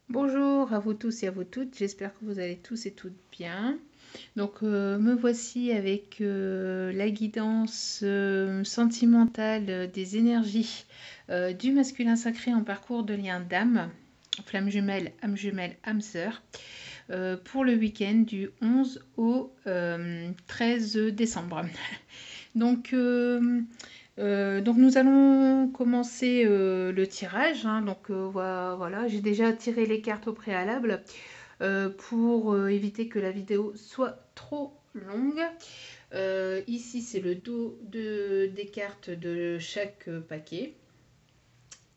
Bonjour à vous tous et à vous toutes, j'espère que vous allez tous et toutes bien. Donc me voici avec la guidance sentimentale des énergies du masculin sacré en parcours de lien d'âme, flamme jumelle, âme sœur, pour le week-end du 11 au 13 décembre. Donc, donc nous allons commencer le tirage. Donc voilà, j'ai déjà tiré les cartes au préalable pour éviter que la vidéo soit trop longue. Ici c'est le dos des cartes de chaque paquet.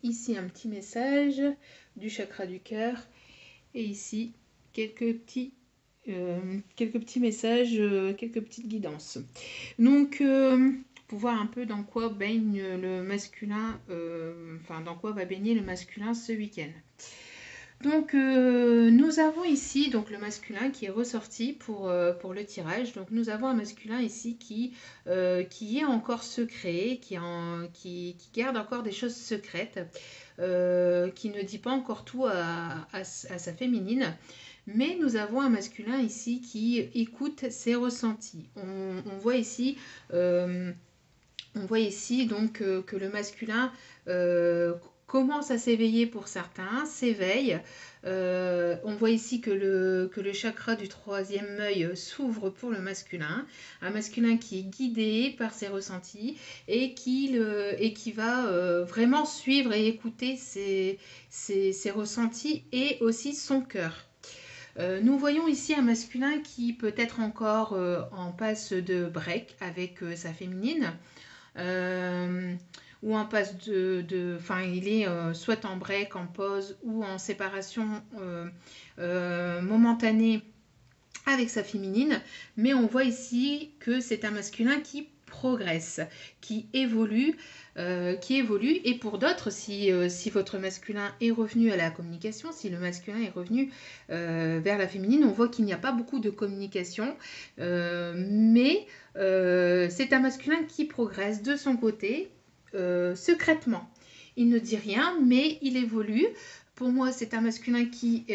Ici un petit message du chakra du cœur. Et ici quelques petits messages, quelques petites guidances. Donc pour voir un peu dans quoi baigne le masculin, dans quoi va baigner le masculin ce week-end. Donc nous avons ici donc le masculin qui est ressorti pour le tirage. Donc nous avons un masculin ici qui est encore secret, qui garde encore des choses secrètes, qui ne dit pas encore tout à sa féminine. Mais nous avons un masculin ici qui écoute ses ressentis. On voit ici donc que le masculin commence à s'éveiller pour certains, s'éveille. On voit ici que le chakra du troisième œil s'ouvre pour le masculin. Un masculin qui est guidé par ses ressentis et qui va vraiment suivre et écouter ses ressentis et aussi son cœur. Nous voyons ici un masculin qui peut être encore en passe de break avec sa féminine. Ou en passe il est soit en break, en pause ou en séparation momentanée avec sa féminine, mais on voit ici que c'est un masculin qui progresse, qui évolue, et pour d'autres, si votre masculin est revenu à la communication, si le masculin est revenu vers la féminine, on voit qu'il n'y a pas beaucoup de communication, mais c'est un masculin qui progresse de son côté, secrètement. Il ne dit rien, mais il évolue. Pour moi, c'est un masculin qui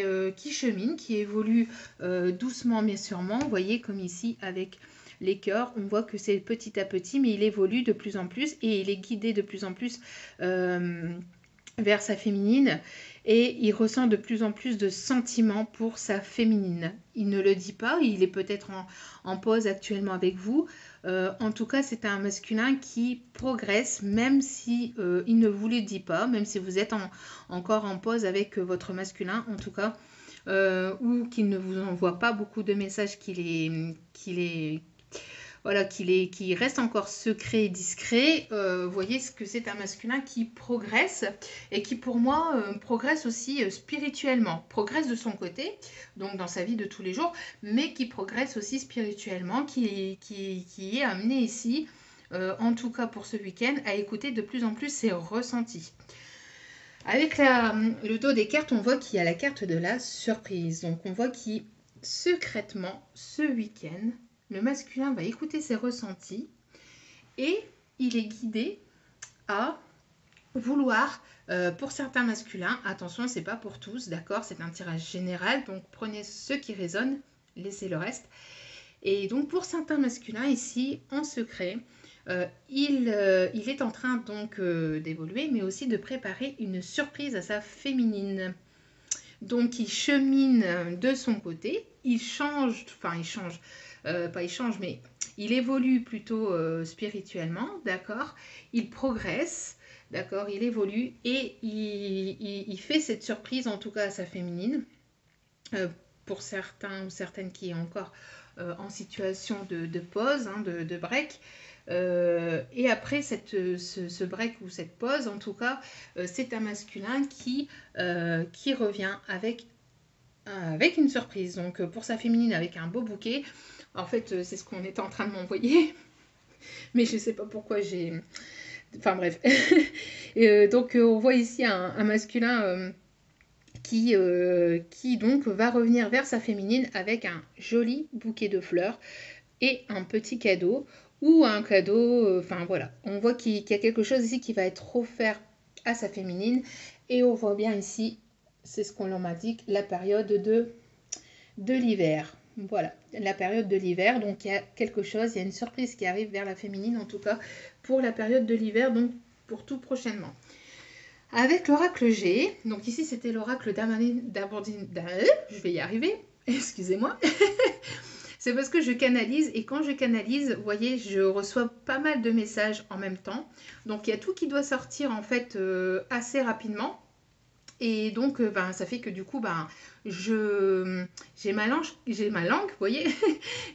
chemine, qui évolue doucement mais sûrement. Vous voyez, comme ici avec les cœurs, on voit que c'est petit à petit, mais il évolue de plus en plus et il est guidé de plus en plus vers sa féminine et il ressent de plus en plus de sentiments pour sa féminine. Il ne le dit pas, il est peut-être en pause actuellement avec vous. En tout cas, c'est un masculin qui progresse, même si il ne vous le dit pas, même si vous êtes encore en pause avec votre masculin, en tout cas, ou qu'il ne vous envoie pas beaucoup de messages qui reste encore secret et discret. Vous voyez ce que c'est un masculin qui progresse et qui pour moi progresse aussi spirituellement, progresse de son côté, donc dans sa vie de tous les jours, mais qui progresse aussi spirituellement, qui est amené ici, en tout cas pour ce week-end, à écouter de plus en plus ses ressentis. Avec le dos des cartes, on voit qu'il y a la carte de la surprise. Donc on voit qu'il secrètement, ce week-end, le masculin va écouter ses ressentis et il est guidé à vouloir, pour certains masculins, attention, c'est pas pour tous, d'accord, c'est un tirage général, donc prenez ce qui résonne, laissez le reste. Et donc pour certains masculins ici, en secret, il est en train donc d'évoluer, mais aussi de préparer une surprise à sa féminine. Donc il chemine de son côté, mais il évolue plutôt spirituellement, d'accord. Il progresse, d'accord, il évolue et il fait cette surprise en tout cas à sa féminine. Pour certains ou certaines qui est encore en situation de pause, de break. Et après ce break ou cette pause, en tout cas, c'est un masculin qui revient avec une surprise. Donc pour sa féminine, avec un beau bouquet. En fait, c'est ce qu'on était en train de m'envoyer. Mais je ne sais pas pourquoi j'ai... Enfin bref. Donc on voit ici un masculin... Qui donc va revenir vers sa féminine avec un joli bouquet de fleurs et un petit cadeau ou un cadeau, voilà. On voit qu'il y a quelque chose ici qui va être offert à sa féminine et on voit bien ici c'est ce qu'on m'indique, la période de l'hiver. Voilà, la période de l'hiver, donc il y a quelque chose, il y a une surprise qui arrive vers la féminine, en tout cas pour la période de l'hiver, donc pour tout prochainement. Avec l'oracle G, donc ici c'était l'oracle d'Abondine, je vais y arriver, excusez-moi. C'est parce que je canalise, et quand je canalise, vous voyez, je reçois pas mal de messages en même temps. Donc il y a tout qui doit sortir en fait assez rapidement. Et donc ça fait que du coup j'ai ma langue, vous voyez.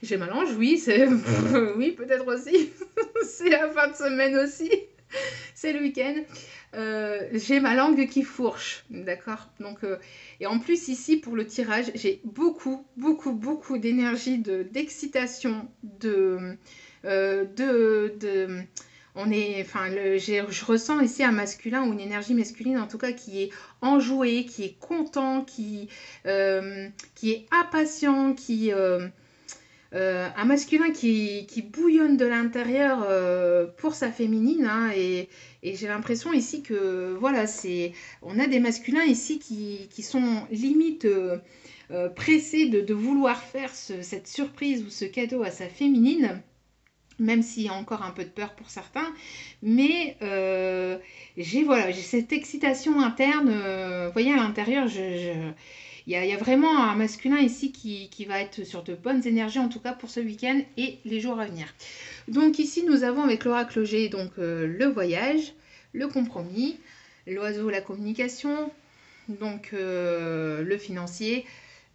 J'ai ma langue, oui, oui, peut-être aussi. C'est la fin de semaine aussi. C'est le week-end. J'ai ma langue qui fourche, d'accord. Donc et en plus ici pour le tirage, j'ai beaucoup d'énergie, d'excitation, on est, enfin, je ressens ici un masculin ou une énergie masculine en tout cas qui est enjoué, qui est content, qui est impatient, un masculin qui bouillonne de l'intérieur pour sa féminine, hein, et j'ai l'impression ici que voilà, on a des masculins ici qui sont limite pressés de vouloir faire cette surprise ou ce cadeau à sa féminine, même s'il y a encore un peu de peur pour certains, mais j'ai cette excitation interne, vous voyez à l'intérieur, il y a vraiment un masculin ici qui va être sur de bonnes énergies, en tout cas pour ce week-end et les jours à venir. Donc ici, nous avons avec l'oracle G donc, le voyage, le compromis, l'oiseau, la communication, donc le financier,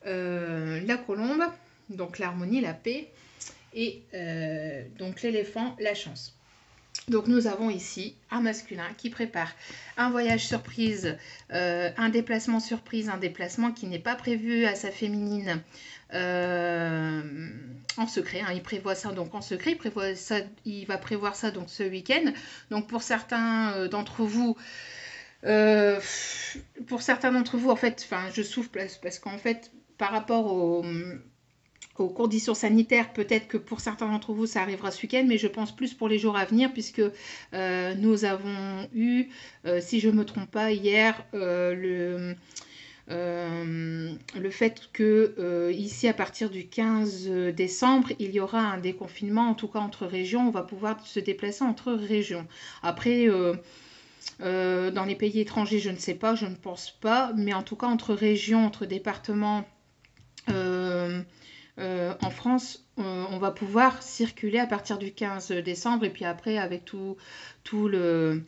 la colombe, donc l'harmonie, la paix, et donc l'éléphant, la chance. Donc nous avons ici un masculin qui prépare un voyage surprise, un déplacement surprise, un déplacement qui n'est pas prévu à sa féminine en secret, hein. Il prévoit ça donc en secret, il va prévoir ça donc ce week-end. Donc pour certains d'entre vous, en fait, je souffle parce qu'en fait, par rapport aux conditions sanitaires, peut-être que pour certains d'entre vous ça arrivera ce week-end, mais je pense plus pour les jours à venir, puisque nous avons eu, si je ne me trompe pas, hier le fait que ici à partir du 15 décembre il y aura un déconfinement, en tout cas entre régions, on va pouvoir se déplacer entre régions. Après dans les pays étrangers je ne sais pas, je ne pense pas, mais en tout cas entre régions, entre départements, en France, on va pouvoir circuler à partir du 15 décembre, et puis après avec tout le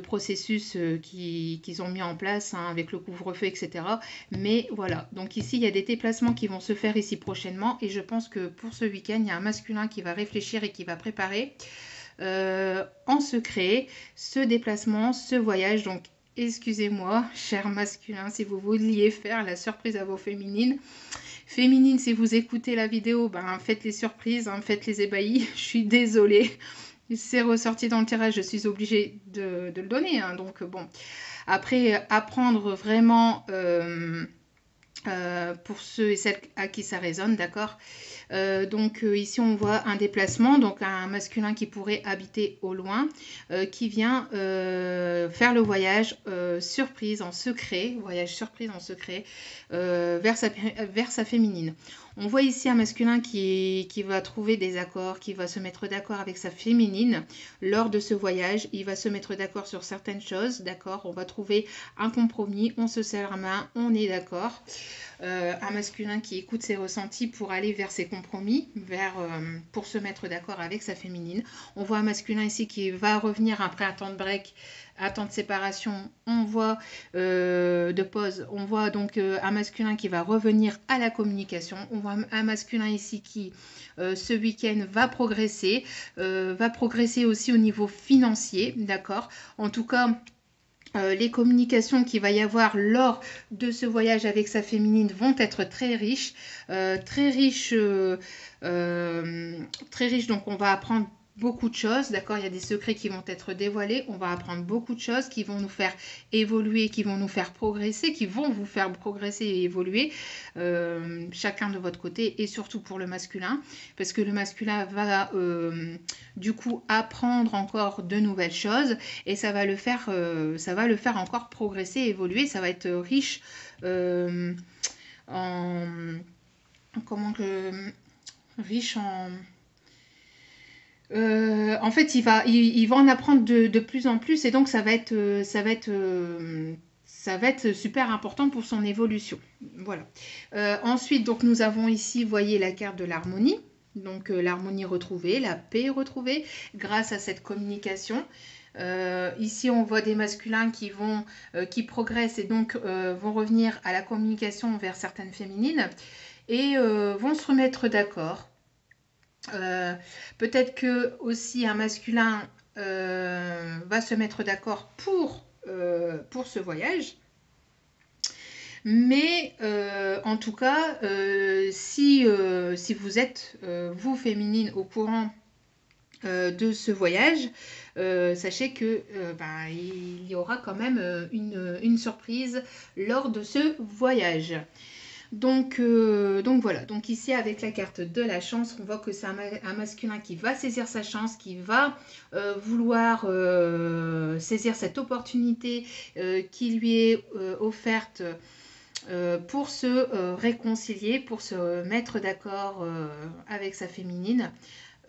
processus qu'ils ont mis en place, hein, avec le couvre-feu, etc. Mais voilà, donc ici il y a des déplacements qui vont se faire ici prochainement, et je pense que pour ce week-end il y a un masculin qui va réfléchir et qui va préparer en secret ce déplacement, ce voyage. Donc excusez-moi, cher masculin, si vous vouliez faire la surprise à vos féminines. Féminine, si vous écoutez la vidéo, faites les surprises, hein, faites les ébahis. Je suis désolée, c'est ressorti dans le tirage, je suis obligée de le donner, hein, donc bon. Après, apprendre vraiment pour ceux et celles à qui ça résonne, d'accord. Donc ici on voit un déplacement, donc un masculin qui pourrait habiter au loin, qui vient faire le voyage surprise en secret, vers sa féminine. On voit ici un masculin qui va trouver des accords, qui va se mettre d'accord avec sa féminine lors de ce voyage. Il va se mettre d'accord sur certaines choses, d'accord. On va trouver un compromis, on se serre la main, on est d'accord. Un masculin qui écoute ses ressentis pour aller vers ses compromis, pour se mettre d'accord avec sa féminine. On voit un masculin ici qui va revenir après un temps de break, un temps de séparation, on voit de pause, on voit donc un masculin qui va revenir à la communication. On voit un masculin ici qui ce week-end va progresser aussi au niveau financier, d'accord. En tout cas, les communications qu'il va y avoir lors de ce voyage avec sa féminine vont être très riches, donc on va apprendre beaucoup de choses, d'accord? Il y a des secrets qui vont être dévoilés, on va apprendre beaucoup de choses qui vont nous faire évoluer, qui vont nous faire progresser, qui vont vous faire progresser et évoluer, chacun de votre côté, et surtout pour le masculin, parce que le masculin va du coup apprendre encore de nouvelles choses, et ça va le faire encore progresser, évoluer, ça va être riche en... comment que... riche en fait, il va en apprendre de plus en plus, et donc ça va être super important pour son évolution. Voilà. Ensuite, donc nous avons ici, voyez, la carte de l'harmonie. Donc l'harmonie retrouvée, la paix retrouvée grâce à cette communication. Ici, on voit des masculins qui progressent et donc vont revenir à la communication vers certaines féminines et vont se remettre d'accord. Peut-être que aussi un masculin va se mettre d'accord pour ce voyage. Mais en tout cas, si vous êtes, vous féminine, au courant de ce voyage, sachez que il y aura quand même une surprise lors de ce voyage. Donc voilà, donc ici avec la carte de la chance, on voit que c'est un masculin qui va saisir sa chance, qui va vouloir saisir cette opportunité qui lui est offerte pour se réconcilier, pour se mettre d'accord avec sa féminine.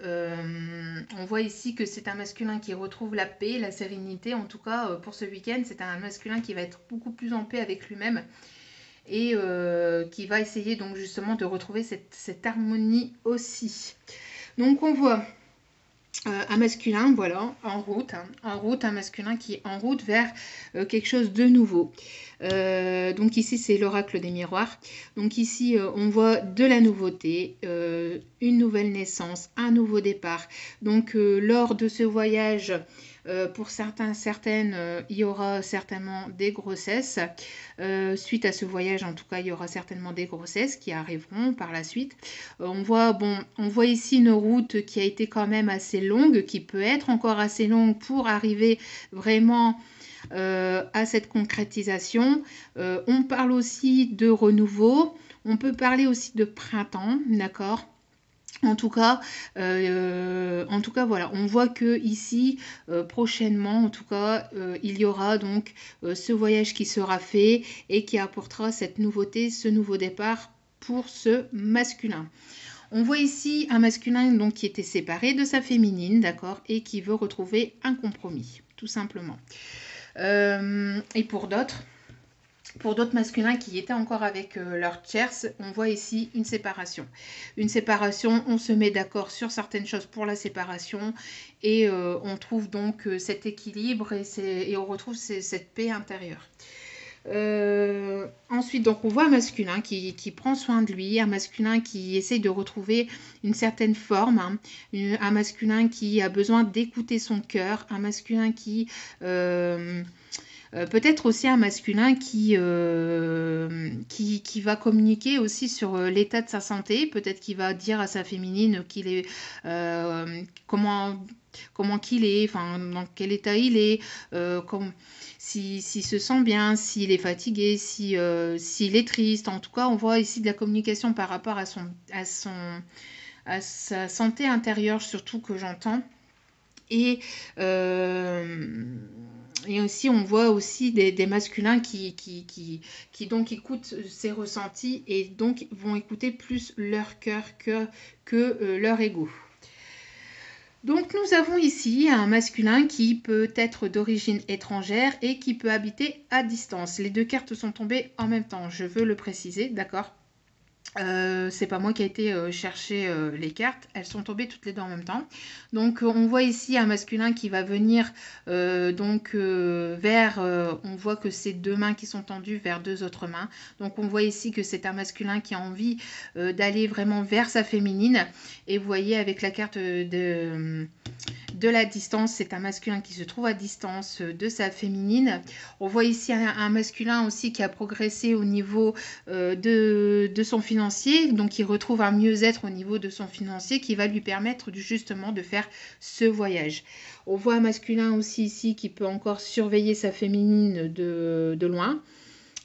On voit ici que c'est un masculin qui retrouve la paix, la sérénité. En tout cas, pour ce week-end, c'est un masculin qui va être beaucoup plus en paix avec lui-même et qui va essayer donc justement de retrouver cette harmonie aussi. Donc on voit un masculin, voilà, en route, un masculin qui est en route vers quelque chose de nouveau. Donc ici c'est l'oracle des miroirs. Donc ici on voit de la nouveauté, une nouvelle naissance, un nouveau départ. Donc lors de ce voyage, pour certaines, il y aura certainement des grossesses. Suite à ce voyage, en tout cas, il y aura certainement des grossesses qui arriveront par la suite. On voit ici une route qui a été quand même assez longue, qui peut être encore assez longue pour arriver vraiment à cette concrétisation. On parle aussi de renouveau. On peut parler aussi de printemps, d'accord ? En tout cas, voilà, on voit que ici, prochainement, en tout cas, il y aura donc ce voyage qui sera fait et qui apportera cette nouveauté, ce nouveau départ pour ce masculin. On voit ici un masculin donc qui était séparé de sa féminine, d'accord, et qui veut retrouver un compromis, tout simplement. Et pour d'autres masculins qui étaient encore avec leur tierce, on voit ici une séparation. Une séparation, on se met d'accord sur certaines choses pour la séparation et on trouve donc cet équilibre et on retrouve cette paix intérieure. Ensuite, donc on voit un masculin qui prend soin de lui, un masculin qui essaye de retrouver une certaine forme, hein, un masculin qui a besoin d'écouter son cœur, un masculin qui... peut-être aussi un masculin qui va communiquer aussi sur l'état de sa santé. Peut-être qu'il va dire à sa féminine qu'il est comment qu'il est, enfin dans quel état il est, s'il se sent bien, s'il est fatigué, s'il est triste. En tout cas, on voit ici de la communication par rapport à sa santé intérieure, surtout que j'entends. Et aussi, on voit aussi des masculins qui donc écoutent ses ressentis et donc vont écouter plus leur cœur que leur ego. Donc nous avons ici un masculin qui peut être d'origine étrangère et qui peut habiter à distance. Les deux cartes sont tombées en même temps, je veux le préciser, d'accord ? C'est pas moi qui ai été chercher les cartes, elles sont tombées toutes les deux en même temps. Donc on voit ici un masculin qui va venir vers, on voit que c'est deux mains qui sont tendues vers deux autres mains. Donc on voit ici que c'est un masculin qui a envie d'aller vraiment vers sa féminine. Et vous voyez avec la carte de de la distance. C'est un masculin qui se trouve à distance de sa féminine. On voit ici un masculin aussi qui a progressé au niveau de son financier, donc il retrouve un mieux-être au niveau de son financier qui va lui permettre justement de faire ce voyage. On voit un masculin aussi ici qui peut encore surveiller sa féminine de loin.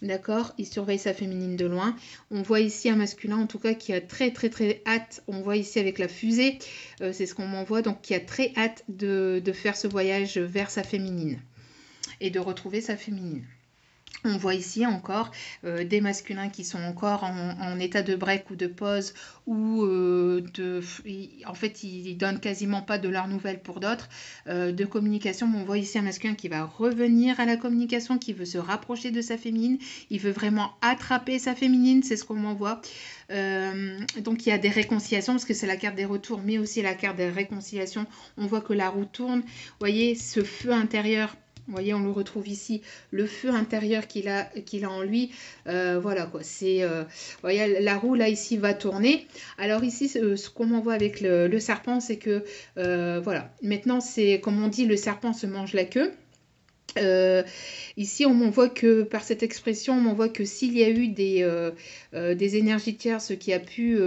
D'accord, il surveille sa féminine de loin. On voit ici un masculin en tout cas qui a très hâte. On voit ici avec la fusée, c'est ce qu'on m'envoie, donc qui a très hâte de faire ce voyage vers sa féminine et de retrouver sa féminine. On voit ici encore des masculins qui sont encore en état de break ou de pause ou en fait ils donnent quasiment pas de leurs nouvelles pour d'autres de communication. Mais on voit ici un masculin qui va revenir à la communication, qui veut se rapprocher de sa féminine, il veut vraiment attraper sa féminine, c'est ce qu'on m'envoie. Donc il y a des réconciliations parce que c'est la carte des retours mais aussi la carte des réconciliations. On voit que la roue tourne, vous voyez ce feu intérieur. Vous voyez, on le retrouve ici, le feu intérieur qu'il a en lui. Voilà quoi, c'est... voyez, la roue là ici va tourner. Alors ici, ce qu'on m'envoie avec le serpent, c'est que... voilà, maintenant c'est, comme on dit, le serpent se mange la queue. Ici on m'envoie que par cette expression on m'envoie que s'il y a eu des énergies tierces, ce qui a pu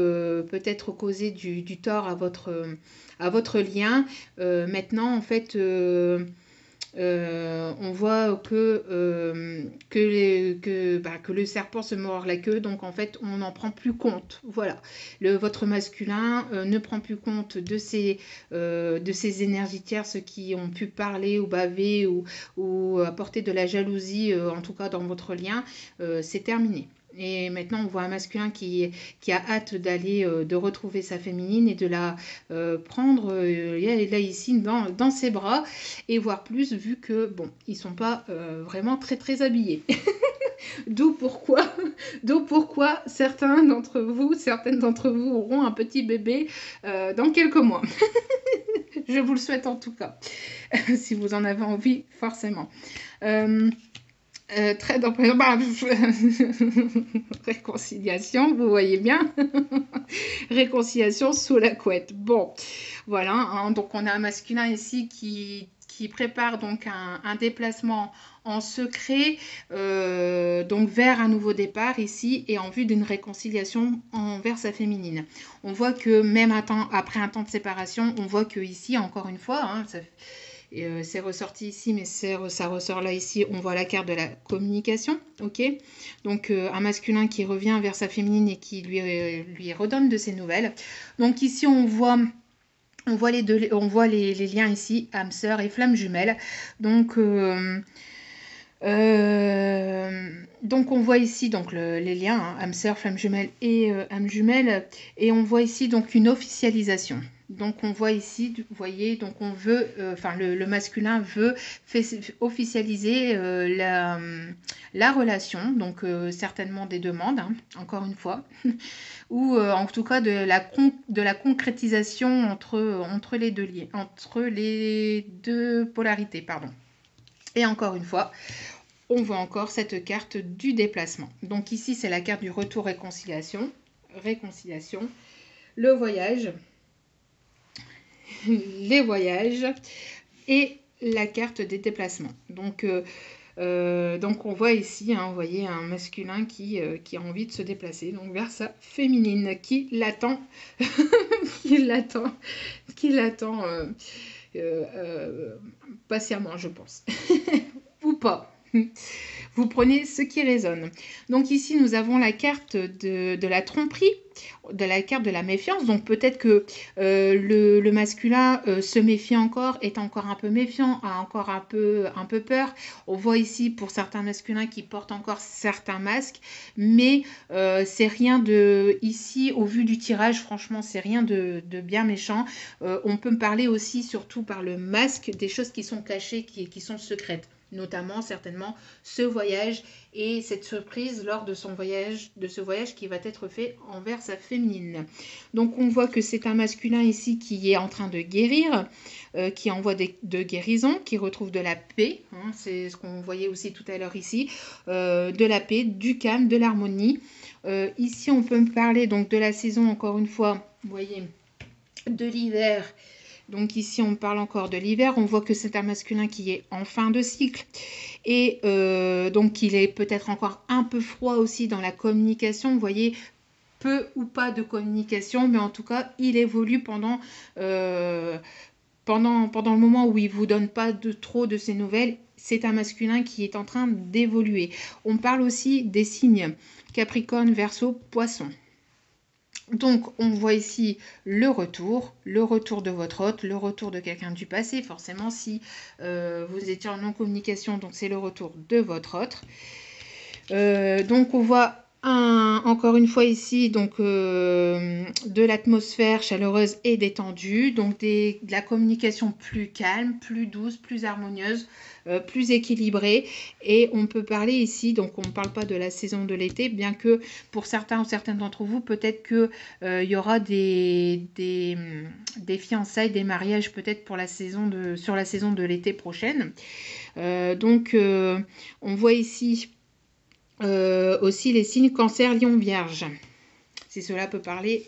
peut-être causer du tort à votre lien, maintenant en fait on voit que le serpent se mord la queue, donc en fait on n'en prend plus compte. Voilà, votre masculin ne prend plus compte de ces énergies tierces qui ont pu parler ou baver ou apporter de la jalousie, en tout cas dans votre lien. C'est terminé. Et maintenant, on voit un masculin qui a hâte d'aller, de retrouver sa féminine et de la prendre là ici dans ses bras et voir plus, vu que bon, ils sont pas vraiment très habillés. D'où pourquoi certaines d'entre vous auront un petit bébé dans quelques mois. Je vous le souhaite en tout cas, si vous en avez envie, forcément. Très réconciliation, vous voyez bien. Réconciliation sous la couette. Bon, voilà, hein, donc on a un masculin ici qui prépare donc un déplacement en secret, donc vers un nouveau départ ici et en vue d'une réconciliation envers sa féminine. On voit que même après un temps de séparation, on voit que ici, encore une fois, hein, c'est ressorti ici, mais ça ressort là ici, on voit la carte de la communication, ok. Donc un masculin qui revient vers sa féminine et qui lui redonne de ses nouvelles. Donc ici on voit les liens ici, âme sœur et flamme jumelle. Donc on voit ici donc les liens, hein, âme sœur, flamme jumelle et âme jumelle, et on voit ici donc une officialisation. Donc on voit ici, vous voyez, donc on veut, le masculin veut officialiser la relation, donc certainement des demandes, hein, encore une fois, ou en tout cas de la concrétisation entre les deux liens, entre les deux polarités, pardon. Et encore une fois, on voit encore cette carte du déplacement. Donc ici, c'est la carte du retour réconciliation, le voyage, les voyages et la carte des déplacements. Donc on voit ici, hein, vous voyez, un masculin qui a envie de se déplacer donc vers sa féminine, qui l'attend, patiemment, je pense. Ou pas. Vous prenez ce qui résonne. Donc ici, nous avons la carte de la tromperie, de la carte de la méfiance. Donc peut-être que le masculin se méfie encore, est encore un peu méfiant, a encore un peu peur. On voit ici pour certains masculins qui portent encore certains masques, mais c'est rien de... Ici, au vu du tirage, franchement, c'est rien de bien méchant. On peut me parler aussi, surtout par le masque, des choses qui sont cachées, qui sont secrètes. Notamment certainement ce voyage et cette surprise lors de ce voyage qui va être fait envers sa féminine. Donc on voit que c'est un masculin ici qui est en train de guérir, qui envoie de guérison, qui retrouve de la paix, hein, c'est ce qu'on voyait aussi tout à l'heure ici, de la paix, du calme, de l'harmonie. Ici on peut me parler donc de la saison, encore une fois, vous voyez, de l'hiver Donc ici, on parle encore de l'hiver. On voit que c'est un masculin qui est en fin de cycle. Et donc, il est peut-être encore un peu froid aussi dans la communication. Vous voyez, peu ou pas de communication, mais en tout cas, il évolue pendant le moment où il ne vous donne pas trop de ses nouvelles. C'est un masculin qui est en train d'évoluer. On parle aussi des signes Capricorne, Verseau, Poisson. Donc, on voit ici le retour de votre hôte, le retour de quelqu'un du passé. Forcément, si vous étiez en non-communication, donc c'est le retour de votre hôte. Donc, on voit encore une fois ici donc de l'atmosphère chaleureuse et détendue, donc de la communication plus calme, plus douce, plus harmonieuse, plus équilibrée. Et on peut parler ici, donc on ne parle pas de la saison de l'été, bien que pour certains ou certaines d'entre vous, peut-être que il y aura des fiançailles, des mariages peut-être pour sur la saison de l'été prochaine. Donc on voit ici aussi les signes Cancer, Lion, Vierge. Si cela peut parler.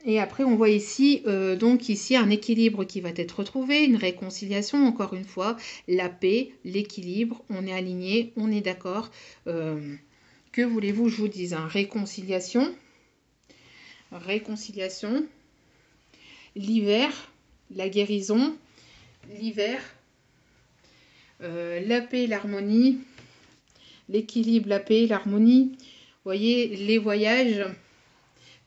Et après, on voit ici, donc ici, un équilibre qui va être retrouvé, une réconciliation, encore une fois, la paix, l'équilibre, on est aligné, on est d'accord. Que voulez-vous que je vous dise, hein? Réconciliation, l'hiver, la guérison, l'hiver, la paix, l'harmonie, l'équilibre, la paix, l'harmonie. Vous voyez, les voyages,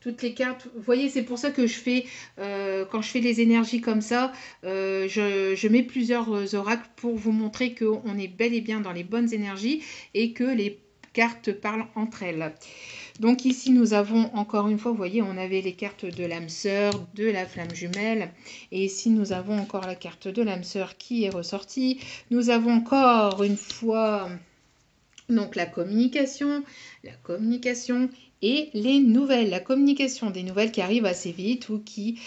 toutes les cartes. Vous voyez, c'est pour ça que je fais, quand je fais les énergies comme ça, je mets plusieurs oracles pour vous montrer qu'on est bel et bien dans les bonnes énergies et que les cartes parlent entre elles. Donc ici, nous avons encore une fois, vous voyez, on avait les cartes de l'âme sœur, de la flamme jumelle. Et ici, nous avons encore la carte de l'âme sœur qui est ressortie. Nous avons encore une fois donc la communication et les nouvelles. La communication, des nouvelles qui arrivent assez vite ou qui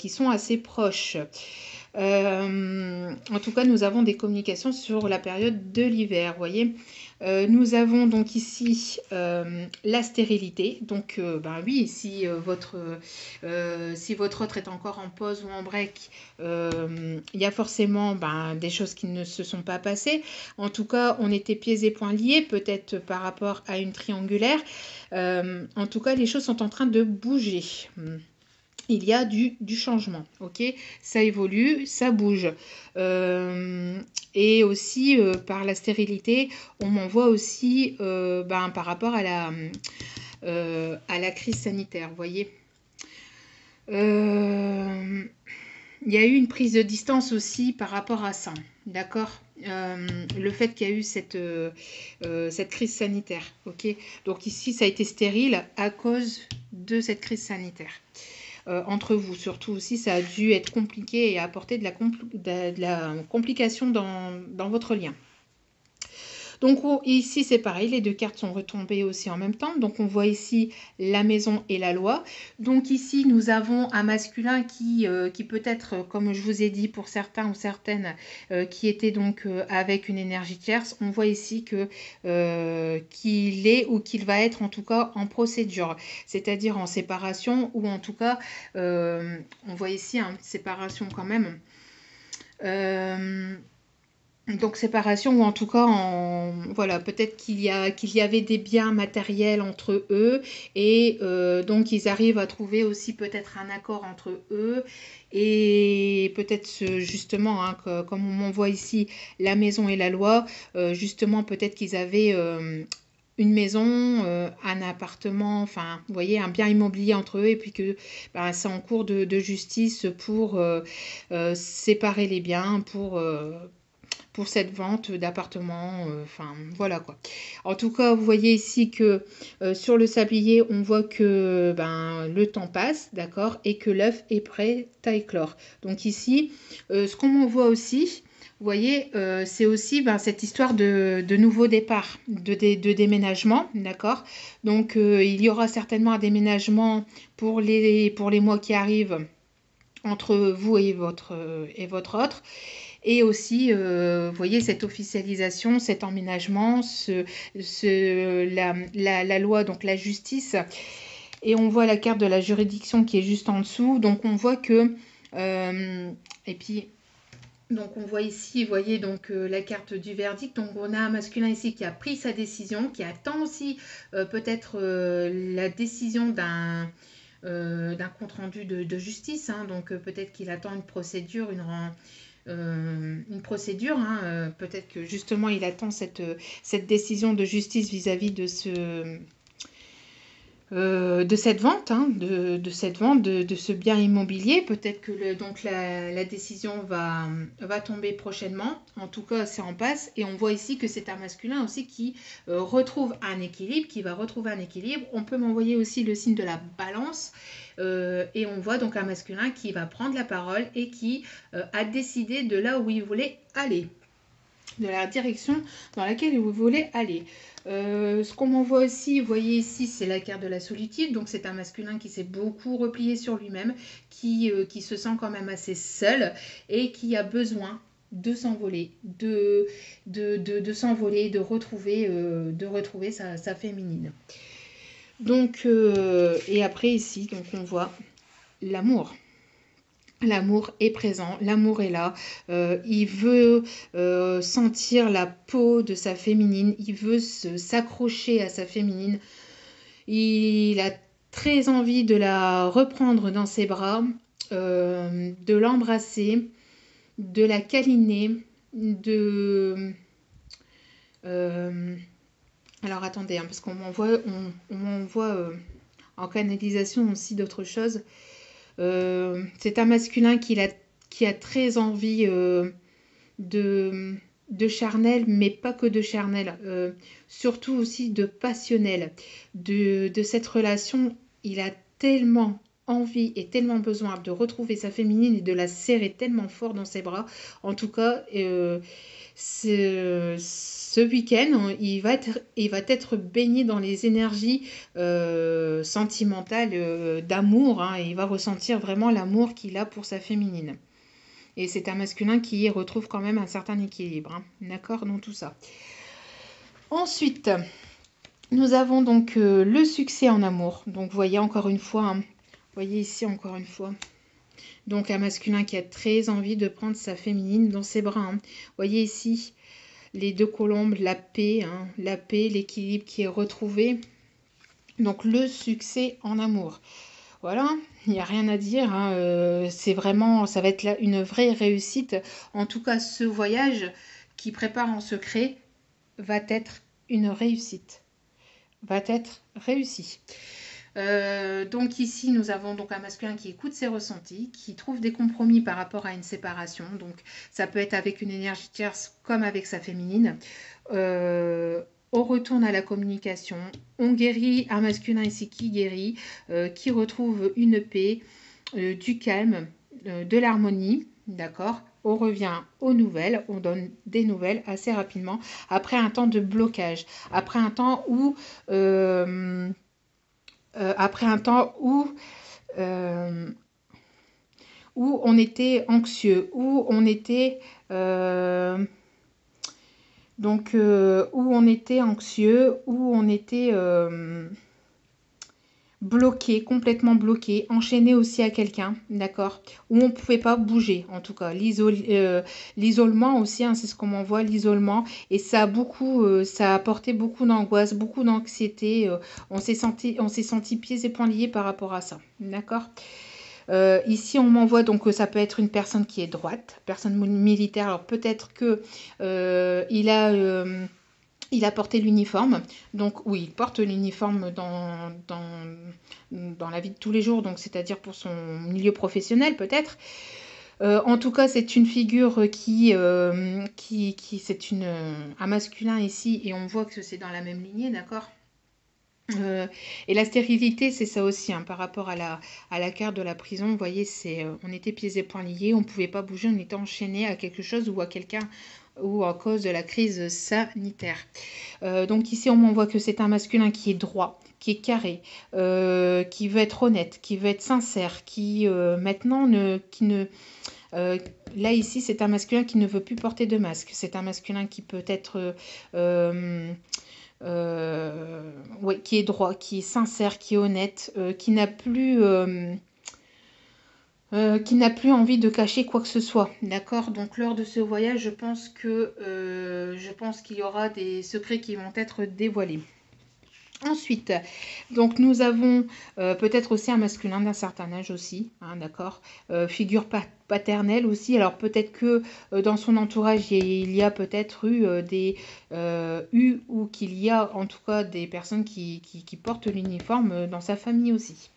sont assez proches. En tout cas, nous avons des communications sur la période de l'hiver, vous voyez. Nous avons donc ici la stérilité. Donc, oui, si votre autre est encore en pause ou en break, il y a forcément des choses qui ne se sont pas passées. En tout cas, on était pieds et poings liés, peut-être par rapport à une triangulaire. En tout cas, les choses sont en train de bouger. Il y a du changement, ok? Ça évolue, ça bouge. Et aussi, par la stérilité, on m'envoie aussi par rapport à la crise sanitaire, vous voyez. Il y a eu une prise de distance aussi par rapport à ça, d'accord? Le fait qu'il y a eu cette crise sanitaire, ok? Donc ici, ça a été stérile à cause de cette crise sanitaire. Entre vous, surtout aussi, ça a dû être compliqué et apporter de la complication dans votre lien. Donc ici, c'est pareil, les deux cartes sont retombées aussi en même temps. Donc on voit ici la maison et la loi. Donc ici, nous avons un masculin qui peut être, comme je vous ai dit, pour certains ou certaines, qui était donc avec une énergie tierce. On voit ici qu'il est ou qu'il va être en tout cas en procédure, c'est-à-dire en séparation ou en tout cas, on voit ici une séparation quand même. Donc séparation ou en tout cas voilà, peut-être qu'il y avait des biens matériels entre eux et donc ils arrivent à trouver aussi peut-être un accord entre eux et peut-être justement comme on m'envoie ici la maison et la loi, justement peut-être qu'ils avaient une maison, un appartement, enfin vous voyez, un bien immobilier entre eux et puis que c'est en cours de justice pour séparer les biens, pour cette vente d'appartements, enfin voilà quoi. En tout cas, vous voyez ici que sur le sablier, on voit que le temps passe, d'accord, et que l'œuf est prêt à éclore. Donc ici, ce qu'on m'envoie aussi, vous voyez, c'est aussi cette histoire de nouveau départ, de déménagement, d'accord. Donc il y aura certainement un déménagement pour les mois qui arrivent entre vous et votre autre. Et aussi, vous voyez, cette officialisation, cet emménagement, la loi, donc la justice. Et on voit la carte de la juridiction qui est juste en dessous. Donc, on voit que Et puis, donc on voit ici, vous voyez donc la carte du verdict. Donc on a un masculin ici qui a pris sa décision, qui attend aussi peut-être la décision d'un compte-rendu de justice. Hein. Donc peut-être qu'il attend une procédure, une procédure. Hein. Peut-être que justement il attend cette décision de justice vis-à-vis de cette vente, hein, de cette vente de ce bien immobilier. Peut-être que donc la décision va tomber prochainement. En tout cas, c'est en passe. Et on voit ici que c'est un masculin aussi qui retrouve un équilibre, qui va retrouver un équilibre. On peut m'envoyer aussi le signe de la balance. Et on voit donc un masculin qui va prendre la parole et qui a décidé de là où il voulait aller, de la direction dans laquelle vous voulez aller. Ce qu'on m'envoie aussi, vous voyez ici, c'est la carte de la solitude. Donc c'est un masculin qui s'est beaucoup replié sur lui-même, qui se sent quand même assez seul et qui a besoin de s'envoler, de s'envoler, de retrouver sa féminine. Donc, et après ici, donc on voit l'amour. L'amour est présent, l'amour est là, il veut sentir la peau de sa féminine, il veut s'accrocher à sa féminine, il a très envie de la reprendre dans ses bras, de l'embrasser, de la câliner, alors attendez, hein, parce qu'on m'envoie en canalisation aussi d'autres choses. C'est un masculin qui a très envie de charnel, mais pas que de charnel, surtout aussi de passionnel. De cette relation, il a tellement envie et tellement besoin de retrouver sa féminine et de la serrer tellement fort dans ses bras. En tout cas, ce week-end, il va être baigné dans les énergies sentimentales d'amour, hein, et il va ressentir vraiment l'amour qu'il a pour sa féminine. Et c'est un masculin qui retrouve quand même un certain équilibre, hein, d'accord, dans tout ça. Ensuite, nous avons donc le succès en amour. Donc, vous voyez encore une fois, hein, voyez ici encore une fois. Donc, un masculin qui a très envie de prendre sa féminine dans ses bras. Hein. Voyez ici les deux colombes, la paix, hein, l'équilibre qui est retrouvé. Donc, le succès en amour. Voilà, il n'y a rien à dire. Hein, c'est vraiment, ça va être là une vraie réussite. En tout cas, ce voyage qui prépare en secret va être une réussite. Va être réussi. Donc ici, nous avons donc un masculin qui écoute ses ressentis, qui trouve des compromis par rapport à une séparation. Donc ça peut être avec une énergie tierce comme avec sa féminine. On retourne à la communication. On guérit un masculin ici qui guérit, qui retrouve une paix, du calme, de l'harmonie. D'accord ? On revient aux nouvelles, on donne des nouvelles assez rapidement, après un temps de blocage, après un temps où on était anxieux, où on était bloqué, complètement bloqué, enchaîné aussi à quelqu'un, d'accord, où on ne pouvait pas bouger, en tout cas. L'isolement aussi, hein, c'est ce qu'on m'envoie, l'isolement, et ça a apporté beaucoup d'angoisse, beaucoup d'anxiété, on s'est senti pieds et poings liés par rapport à ça, d'accord. Ici, on m'envoie donc que ça peut être une personne qui est droite, personne militaire. Alors peut-être que il a porté l'uniforme, donc oui, il porte l'uniforme dans la vie de tous les jours, donc c'est-à-dire pour son milieu professionnel peut-être. En tout cas, c'est une figure c'est un masculin ici, et on voit que c'est dans la même lignée, d'accord. Et la stérilité, c'est ça aussi, hein, par rapport à la carte de la prison. Vous voyez, on était pieds et poings liés, on ne pouvait pas bouger, on était enchaîné à quelque chose ou à quelqu'un, ou à cause de la crise sanitaire. Donc ici, on m'envoie que c'est un masculin qui est droit, qui est carré, qui veut être honnête, qui veut être sincère, qui maintenant là ici, c'est un masculin qui ne veut plus porter de masque. C'est un masculin qui peut être qui est droit, qui est sincère, qui est honnête, qui n'a plus qui n'a plus envie de cacher quoi que ce soit. D'accord? Donc lors de ce voyage, je pense qu'il y aura des secrets qui vont être dévoilés. Ensuite, donc nous avons peut-être aussi un masculin d'un certain âge aussi, hein, d'accord, figure paternelle aussi. Alors peut-être que dans son entourage il y a peut-être eu ou qu'il y a en tout cas des personnes qui portent l'uniforme dans sa famille aussi.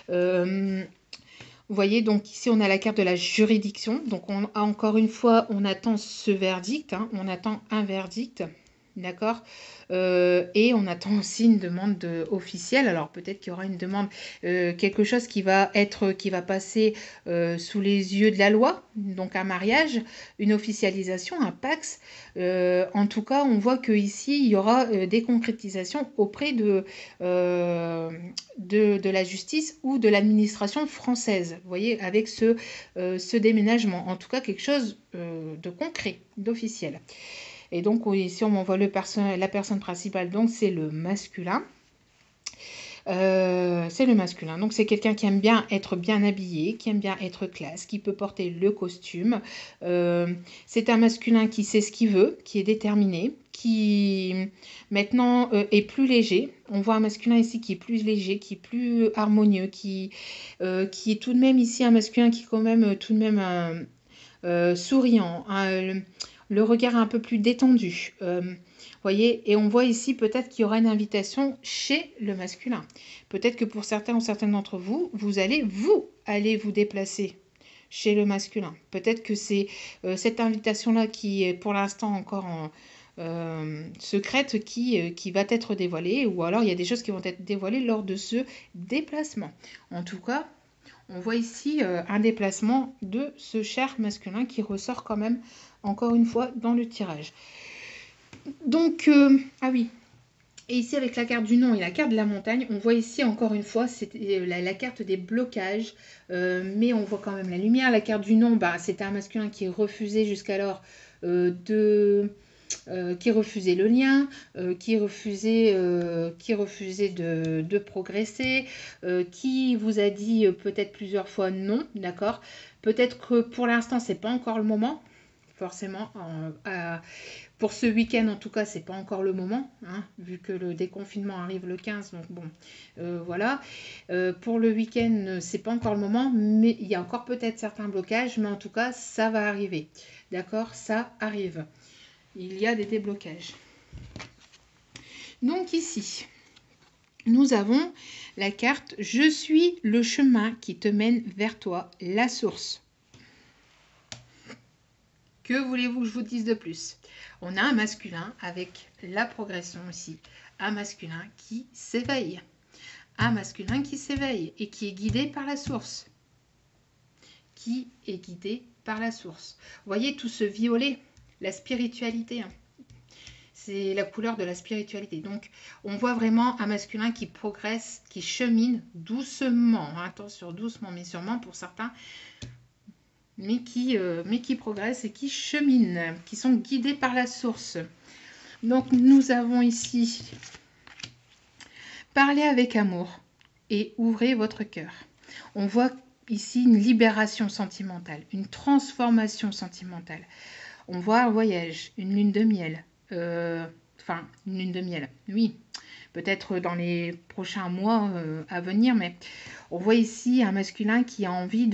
Vous voyez, donc ici on a la carte de la juridiction. Donc encore une fois, on attend ce verdict, hein, on attend un verdict. D'accord, et on attend aussi une demande officielle. Alors peut-être qu'il y aura une demande, quelque chose qui va passer sous les yeux de la loi, donc un mariage, une officialisation, un PAX. En tout cas, on voit qu'ici, il y aura des concrétisations auprès de la justice ou de l'administration française. Vous voyez, avec ce déménagement. En tout cas, quelque chose de concret, d'officiel. Et donc ici on m'envoie la personne principale, donc c'est le masculin. Donc c'est quelqu'un qui aime bien être bien habillé, qui aime bien être classe, qui peut porter le costume. C'est un masculin qui sait ce qu'il veut, qui est déterminé, qui maintenant est plus léger. On voit un masculin ici qui est plus léger, qui est plus harmonieux, qui est tout de même ici un masculin qui est quand même tout de même souriant, le regard un peu plus détendu. Voyez, et on voit ici peut-être qu'il y aura une invitation chez le masculin. Peut-être que pour certains ou certaines d'entre vous, vous allez vous déplacer chez le masculin. Peut-être que c'est cette invitation-là qui est pour l'instant encore secrète qui va être dévoilée, ou alors il y a des choses qui vont être dévoilées lors de ce déplacement. En tout cas, on voit ici un déplacement de ce cher masculin qui ressort quand même, encore une fois, dans le tirage. Donc, ah oui, et ici avec la carte du nom et la carte de la montagne, on voit ici encore une fois, c'est la carte des blocages, mais on voit quand même la lumière. La carte du nom, c'était un masculin qui refusait jusqu'alors qui refusait le lien, qui refusait de progresser, qui vous a dit peut-être plusieurs fois non, d'accord. Peut-être que pour l'instant, c'est pas encore le moment, forcément. Pour ce week-end, en tout cas, c'est pas encore le moment, hein, vu que le déconfinement arrive le 15, donc bon, voilà. Pour le week-end, c'est pas encore le moment, mais il y a encore peut-être certains blocages, mais en tout cas, ça va arriver, d'accord, ça arrive. Il y a des déblocages. Donc ici, nous avons la carte « Je suis le chemin qui te mène vers toi, la source ». Que voulez-vous que je vous dise de plus? On a un masculin avec la progression aussi, un masculin qui s'éveille. Un masculin qui s'éveille et qui est guidé par la source. Qui est guidé par la source. Vous voyez tout ce violet, la spiritualité, hein. C'est la couleur de la spiritualité. Donc, on voit vraiment un masculin qui progresse, qui chemine doucement. Attention, doucement, mais sûrement pour certains, mais qui progresse et qui chemine, qui sont guidés par la source. Donc, nous avons ici parlez avec amour et ouvrez votre cœur. On voit ici une libération sentimentale, une transformation sentimentale. On voit un voyage, une lune de miel. Une lune de miel, oui, peut-être dans les prochains mois à venir, mais on voit ici un masculin qui a envie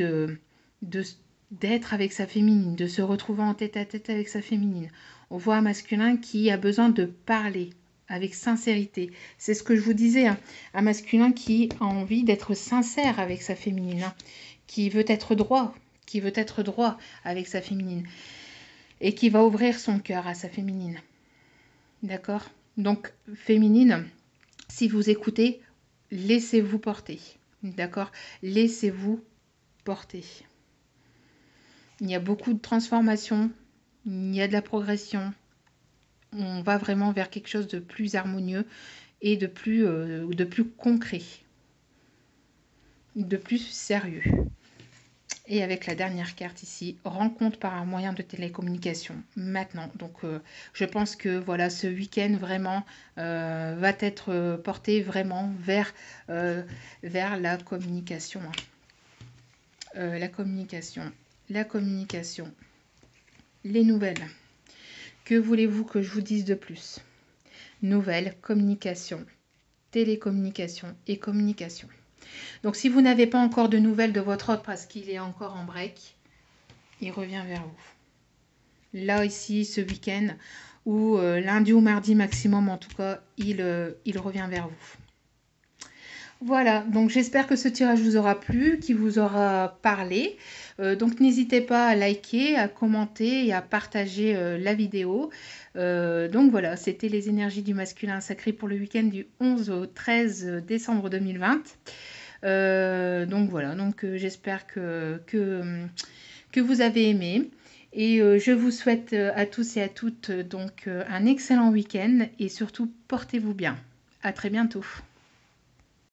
d'être avec sa féminine, de se retrouver en tête à tête avec sa féminine. On voit un masculin qui a besoin de parler avec sincérité. C'est ce que je vous disais, hein, un masculin qui a envie d'être sincère avec sa féminine, hein, qui veut être droit avec sa féminine et qui va ouvrir son cœur à sa féminine. D'accord? Donc, féminine, si vous écoutez, laissez-vous porter. D'accord? Laissez-vous porter. Il y a beaucoup de transformations, il y a de la progression. On va vraiment vers quelque chose de plus harmonieux et de plus concret, de plus sérieux. Et avec la dernière carte ici, rencontre par un moyen de télécommunication maintenant. Donc je pense que voilà, ce week-end vraiment va être porté vraiment vers la communication. La communication, les nouvelles. Que voulez-vous que je vous dise de plus? Nouvelles, communication, télécommunication et communication. Donc si vous n'avez pas encore de nouvelles de votre hôte parce qu'il est encore en break, il revient vers vous. Là, ici, ce week-end, ou lundi ou mardi maximum, en tout cas, il revient vers vous. Voilà, donc j'espère que ce tirage vous aura plu, qu'il vous aura parlé. Donc n'hésitez pas à liker, à commenter et à partager la vidéo. Donc voilà, c'était les énergies du masculin sacré pour le week-end du 11 au 13 décembre 2020. Donc voilà, donc j'espère que vous avez aimé. Et je vous souhaite à tous et à toutes donc un excellent week-end et surtout portez-vous bien. À très bientôt.